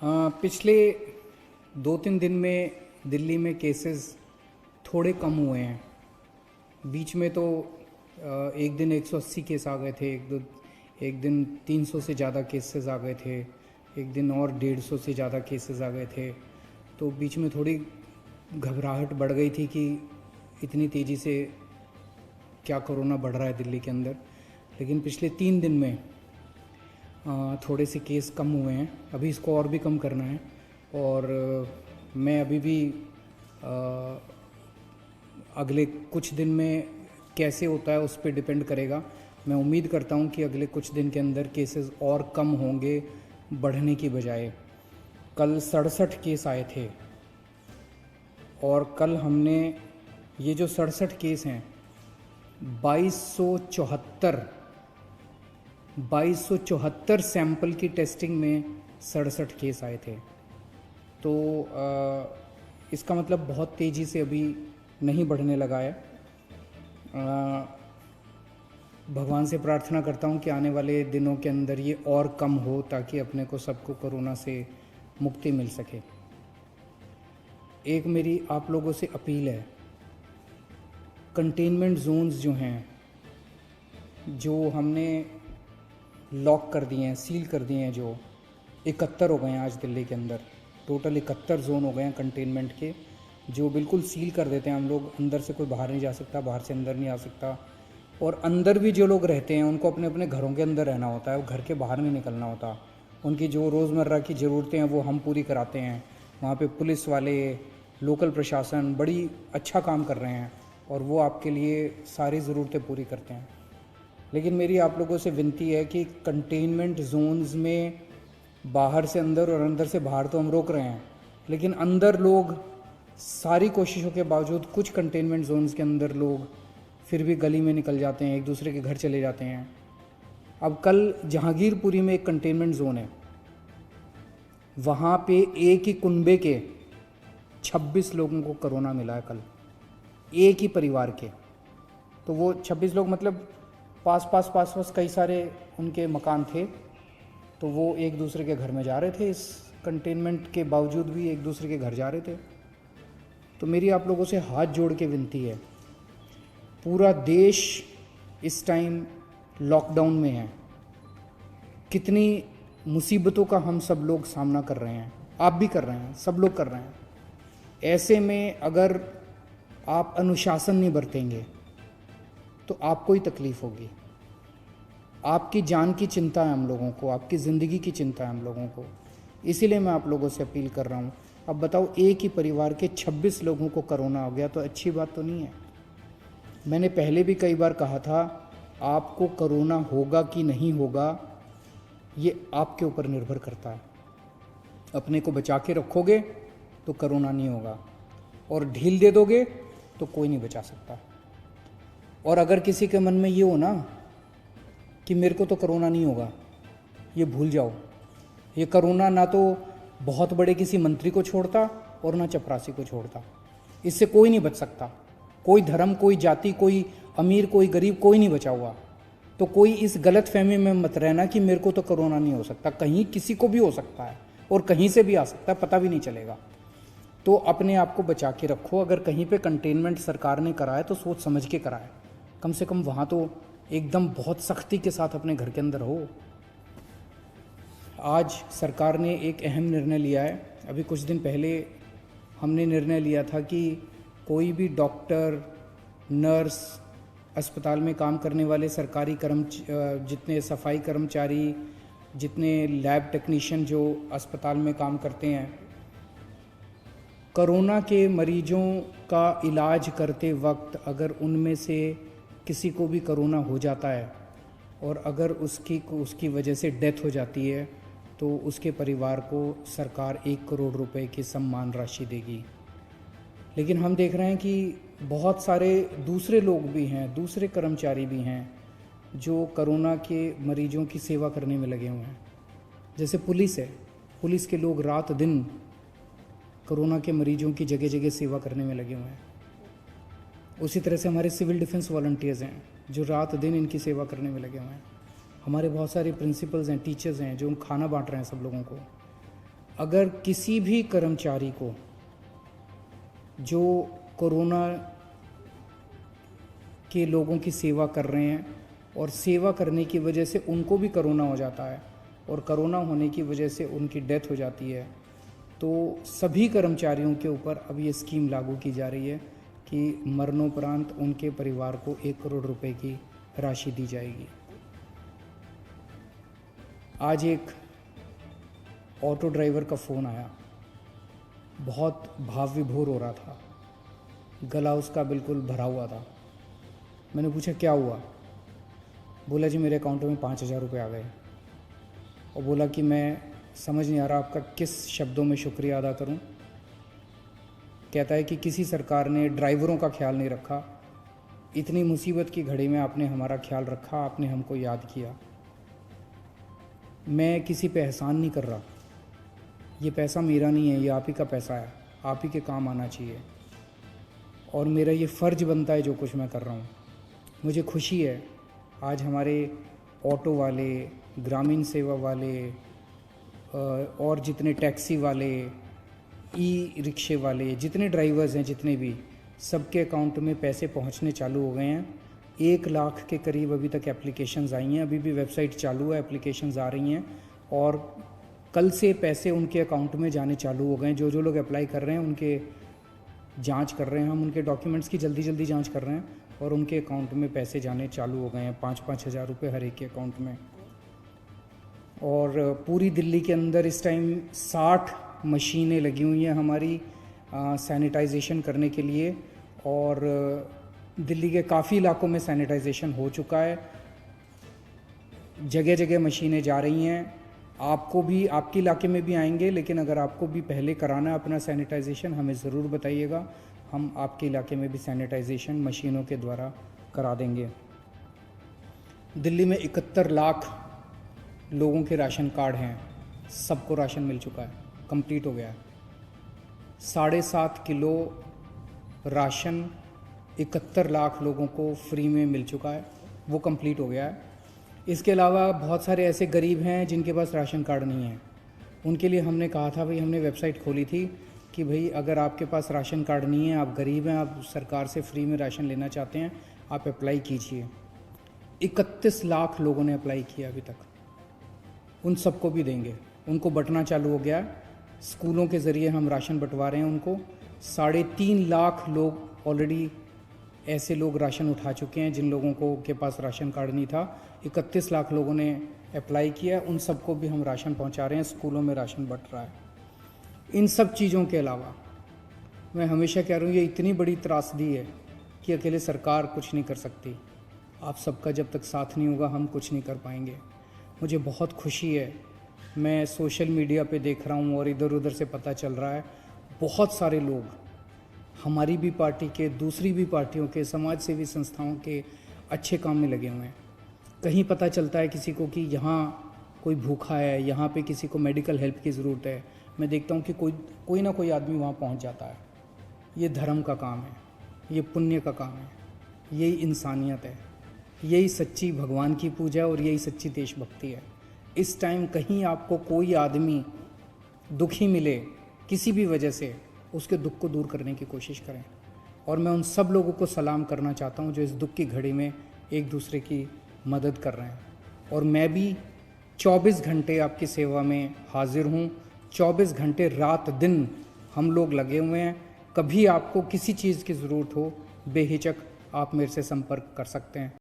पिछले 2-3 दिन में दिल्ली में केसेस थोड़े कम हुए हैं। बीच में तो एक दिन 180 केस आ गए थे, एक दिन 300 से ज़्यादा केसेस आ गए थे, एक दिन और 150 से ज़्यादा केसेस आ गए थे। तो बीच में थोड़ी घबराहट बढ़ गई थी कि इतनी तेज़ी से क्या कोरोना बढ़ रहा है दिल्ली के अंदर। लेकिन पिछले 3 दिन में थोड़े से केस कम हुए हैं। अभी इसको और भी कम करना है और मैं अभी भी अगले कुछ दिन में कैसे होता है उस पर डिपेंड करेगा। मैं उम्मीद करता हूं कि अगले कुछ दिन के अंदर केसेस और कम होंगे बढ़ने की बजाय। कल 67 केस आए थे और कल हमने ये जो 67 केस हैं 2274 सैंपल की टेस्टिंग में 67 केस आए थे। तो इसका मतलब बहुत तेज़ी से अभी नहीं बढ़ने लगा है। भगवान से प्रार्थना करता हूँ कि आने वाले दिनों के अंदर ये और कम हो ताकि अपने को सबको कोरोना से मुक्ति मिल सके। एक मेरी आप लोगों से अपील है, कंटेनमेंट जोन्स जो हैं, जो हमने लॉक कर दिए हैं, सील कर दिए हैं, जो 71 हो गए हैं आज दिल्ली के अंदर। टोटल 71 जोन हो गए हैं कंटेनमेंट के, जो बिल्कुल सील कर देते हैं हम लोग। अंदर से कोई बाहर नहीं जा सकता, बाहर से अंदर नहीं आ सकता। और अंदर भी जो लोग रहते हैं उनको अपने अपने घरों के अंदर रहना होता है, वो घर के बाहर नहीं निकलना होता। उनकी जो रोज़मर्रा की ज़रूरतें हैं वो हम पूरी कराते हैं। वहाँ पे पुलिस वाले, लोकल प्रशासन बड़ी अच्छा काम कर रहे हैं और वो आपके लिए सारी ज़रूरतें पूरी करते हैं। लेकिन मेरी आप लोगों से विनती है कि कंटेनमेंट जोन्स में बाहर से अंदर और अंदर से बाहर तो हम रोक रहे हैं, लेकिन अंदर लोग सारी कोशिशों के बावजूद कुछ कंटेनमेंट जोन्स के अंदर लोग फिर भी गली में निकल जाते हैं, एक दूसरे के घर चले जाते हैं। अब कल जहांगीरपुरी में एक कंटेनमेंट जोन है, वहाँ पे एक ही कुनबे के 26 लोगों को कोरोना मिला है कल, एक ही परिवार के। तो वो 26 लोग मतलब पास पास कई सारे उनके मकान थे, तो वो एक दूसरे के घर में जा रहे थे। इस कंटेनमेंट के बावजूद भी एक दूसरे के घर जा रहे थे। तो मेरी आप लोगों से हाथ जोड़ के विनती है, पूरा देश इस टाइम लॉकडाउन में है। कितनी मुसीबतों का हम सब लोग सामना कर रहे हैं, आप भी कर रहे हैं, सब लोग कर रहे हैं। ऐसे में अगर आप अनुशासन नहीं बरतेंगे तो आपको ही तकलीफ़ होगी। आपकी जान की चिंता है हम लोगों को, आपकी ज़िंदगी की चिंता है हम लोगों को। इसीलिए मैं आप लोगों से अपील कर रहा हूँ। अब बताओ, एक ही परिवार के 26 लोगों को कोरोना हो गया तो अच्छी बात तो नहीं है। मैंने पहले भी कई बार कहा था, आपको कोरोना होगा कि नहीं होगा ये आपके ऊपर निर्भर करता है। अपने को बचा के रखोगे तो कोरोना नहीं होगा, और ढील दे दोगे तो कोई नहीं बचा सकता। और अगर किसी के मन में ये हो ना कि मेरे को तो कोरोना नहीं होगा, ये भूल जाओ। ये कोरोना ना तो बहुत बड़े किसी मंत्री को छोड़ता और ना चपरासी को छोड़ता। इससे कोई नहीं बच सकता। कोई धर्म, कोई जाति, कोई अमीर, कोई गरीब, कोई नहीं बचा हुआ। तो कोई इस गलत फहमी में मत रहना कि मेरे को तो कोरोना नहीं हो सकता। कहीं किसी को भी हो सकता है और कहीं से भी आ सकता है, पता भी नहीं चलेगा। तो अपने आप को बचा के रखो। अगर कहीं पे कंटेनमेंट सरकार ने कराया तो सोच समझ के कराए, कम से कम वहाँ तो एकदम बहुत सख्ती के साथ अपने घर के अंदर हो। आज सरकार ने एक अहम निर्णय लिया है। अभी कुछ दिन पहले हमने निर्णय लिया था कि कोई भी डॉक्टर, नर्स, अस्पताल में काम करने वाले सरकारी जितने सफाई कर्मचारी, जितने लैब टेक्नीशियन जो अस्पताल में काम करते हैं, कोरोना के मरीजों का इलाज करते वक्त अगर उनमें से किसी को भी कोरोना हो जाता है और अगर उसकी वजह से डेथ हो जाती है तो उसके परिवार को सरकार 1 करोड़ रुपए की सम्मान राशि देगी। लेकिन हम देख रहे हैं कि बहुत सारे दूसरे लोग भी हैं, दूसरे कर्मचारी भी हैं जो कोरोना के मरीजों की सेवा करने में लगे हुए हैं। जैसे पुलिस है, पुलिस के लोग रात दिन कोरोना के मरीजों की जगह जगह सेवा करने में लगे हुए हैं। उसी तरह से हमारे सिविल डिफेंस वॉलंटियर्स हैं जो रात दिन इनकी सेवा करने में लगे हुए हैं। हमारे बहुत सारे प्रिंसिपल्स हैं, टीचर्स हैं जो खाना बांट रहे हैं सब लोगों को। अगर किसी भी कर्मचारी को जो कोरोना के लोगों की सेवा कर रहे हैं और सेवा करने की वजह से उनको भी कोरोना हो जाता है और कोरोना होने की वजह से उनकी डेथ हो जाती है, तो सभी कर्मचारियों के ऊपर अब ये स्कीम लागू की जा रही है कि मरणोपरांत उनके परिवार को 1 करोड़ रुपए की राशि दी जाएगी। आज एक ऑटो ड्राइवर का फ़ोन आया, बहुत भाव विभोर हो रहा था, गला उसका बिल्कुल भरा हुआ था। मैंने पूछा क्या हुआ? बोला जी मेरे अकाउंट में 5,000 रुपये आ गए। और बोला कि मैं समझ नहीं आ रहा आपका किस शब्दों में शुक्रिया अदा करूं। कहता है कि किसी सरकार ने ड्राइवरों का ख्याल नहीं रखा, इतनी मुसीबत की घड़ी में आपने हमारा ख्याल रखा, आपने हमको याद किया। मैं किसी पे एहसान नहीं कर रहा, ये पैसा मेरा नहीं है, ये आप ही का पैसा है, आप ही के काम आना चाहिए और मेरा ये फ़र्ज़ बनता है जो कुछ मैं कर रहा हूँ। मुझे खुशी है आज हमारे ऑटो वाले, ग्रामीण सेवा वाले और जितने टैक्सी वाले, ई रिक्शे वाले, जितने ड्राइवर्स हैं, जितने भी, सबके अकाउंट में पैसे पहुंचने चालू हो गए हैं। 1 लाख के करीब अभी तक एप्लीकेशंस आई हैं, अभी भी वेबसाइट चालू है, एप्लीकेशंस आ रही हैं और कल से पैसे उनके अकाउंट में जाने चालू हो गए हैं। जो लोग अप्लाई कर रहे हैं उनके जांच कर रहे हैं, हम उनके डॉक्यूमेंट्स की जल्दी जांच कर रहे हैं और उनके अकाउंट में पैसे जाने चालू हो गए हैं, 5-5 हज़ार रुपये हर एक के अकाउंट में। और पूरी दिल्ली के अंदर इस टाइम 60 मशीनें लगी हुई हैं हमारी सैनिटाइजेशन करने के लिए और दिल्ली के काफ़ी इलाकों में सैनिटाइजेशन हो चुका है। जगह जगह मशीनें जा रही हैं, आपको भी, आपके इलाके में भी आएंगे, लेकिन अगर आपको भी पहले कराना है अपना सैनिटाइजेशन हमें ज़रूर बताइएगा, हम आपके इलाके में भी सैनिटाइजेशन मशीनों के द्वारा करा देंगे। दिल्ली में 71 लाख लोगों के राशन कार्ड हैं, सबको राशन मिल चुका है, कंप्लीट हो गया है। 7.5 किलो राशन 71 लाख लोगों को फ्री में मिल चुका है, वो कंप्लीट हो गया है। इसके अलावा बहुत सारे ऐसे गरीब हैं जिनके पास राशन कार्ड नहीं है, उनके लिए हमने कहा था, भाई हमने वेबसाइट खोली थी कि भाई अगर आपके पास राशन कार्ड नहीं है, आप गरीब हैं, आप सरकार से फ्री में राशन लेना चाहते हैं, आप अप्लाई कीजिए। 31 लाख लोगों ने अप्लाई किया अभी तक, उन सबको भी देंगे। उनको बंटना चालू हो गया, स्कूलों के ज़रिए हम राशन बंटवा रहे हैं उनको। 3.5 लाख लोग ऑलरेडी ऐसे लोग राशन उठा चुके हैं जिन लोगों को के पास राशन कार्ड नहीं था। 31 लाख लोगों ने अप्लाई किया, उन सबको भी हम राशन पहुंचा रहे हैं, स्कूलों में राशन बंट रहा है। इन सब चीज़ों के अलावा मैं हमेशा कह रहा हूँ, ये इतनी बड़ी त्रासदी है कि अकेले सरकार कुछ नहीं कर सकती। आप सबका जब तक साथ नहीं होगा हम कुछ नहीं कर पाएंगे। मुझे बहुत खुशी है, मैं सोशल मीडिया पे देख रहा हूँ और इधर उधर से पता चल रहा है, बहुत सारे लोग हमारी भी पार्टी के, दूसरी भी पार्टियों के, समाज सेवी संस्थाओं के अच्छे काम में लगे हुए हैं। कहीं पता चलता है किसी को कि यहाँ कोई भूखा है, यहाँ पे किसी को मेडिकल हेल्प की ज़रूरत है, मैं देखता हूँ कि कोई ना कोई आदमी वहाँ पहुँच जाता है। ये धर्म का काम है, ये पुण्य का काम है, यही इंसानियत है, यही सच्ची भगवान की पूजा और यही सच्ची देशभक्ति है। इस टाइम कहीं आपको कोई आदमी दुखी मिले किसी भी वजह से, उसके दुख को दूर करने की कोशिश करें। और मैं उन सब लोगों को सलाम करना चाहता हूँ जो इस दुख की घड़ी में एक दूसरे की मदद कर रहे हैं। और मैं भी 24 घंटे आपकी सेवा में हाजिर हूँ, 24 घंटे रात दिन हम लोग लगे हुए हैं। कभी आपको किसी चीज़ की ज़रूरत हो, बेहिचक आप मेरे से संपर्क कर सकते हैं।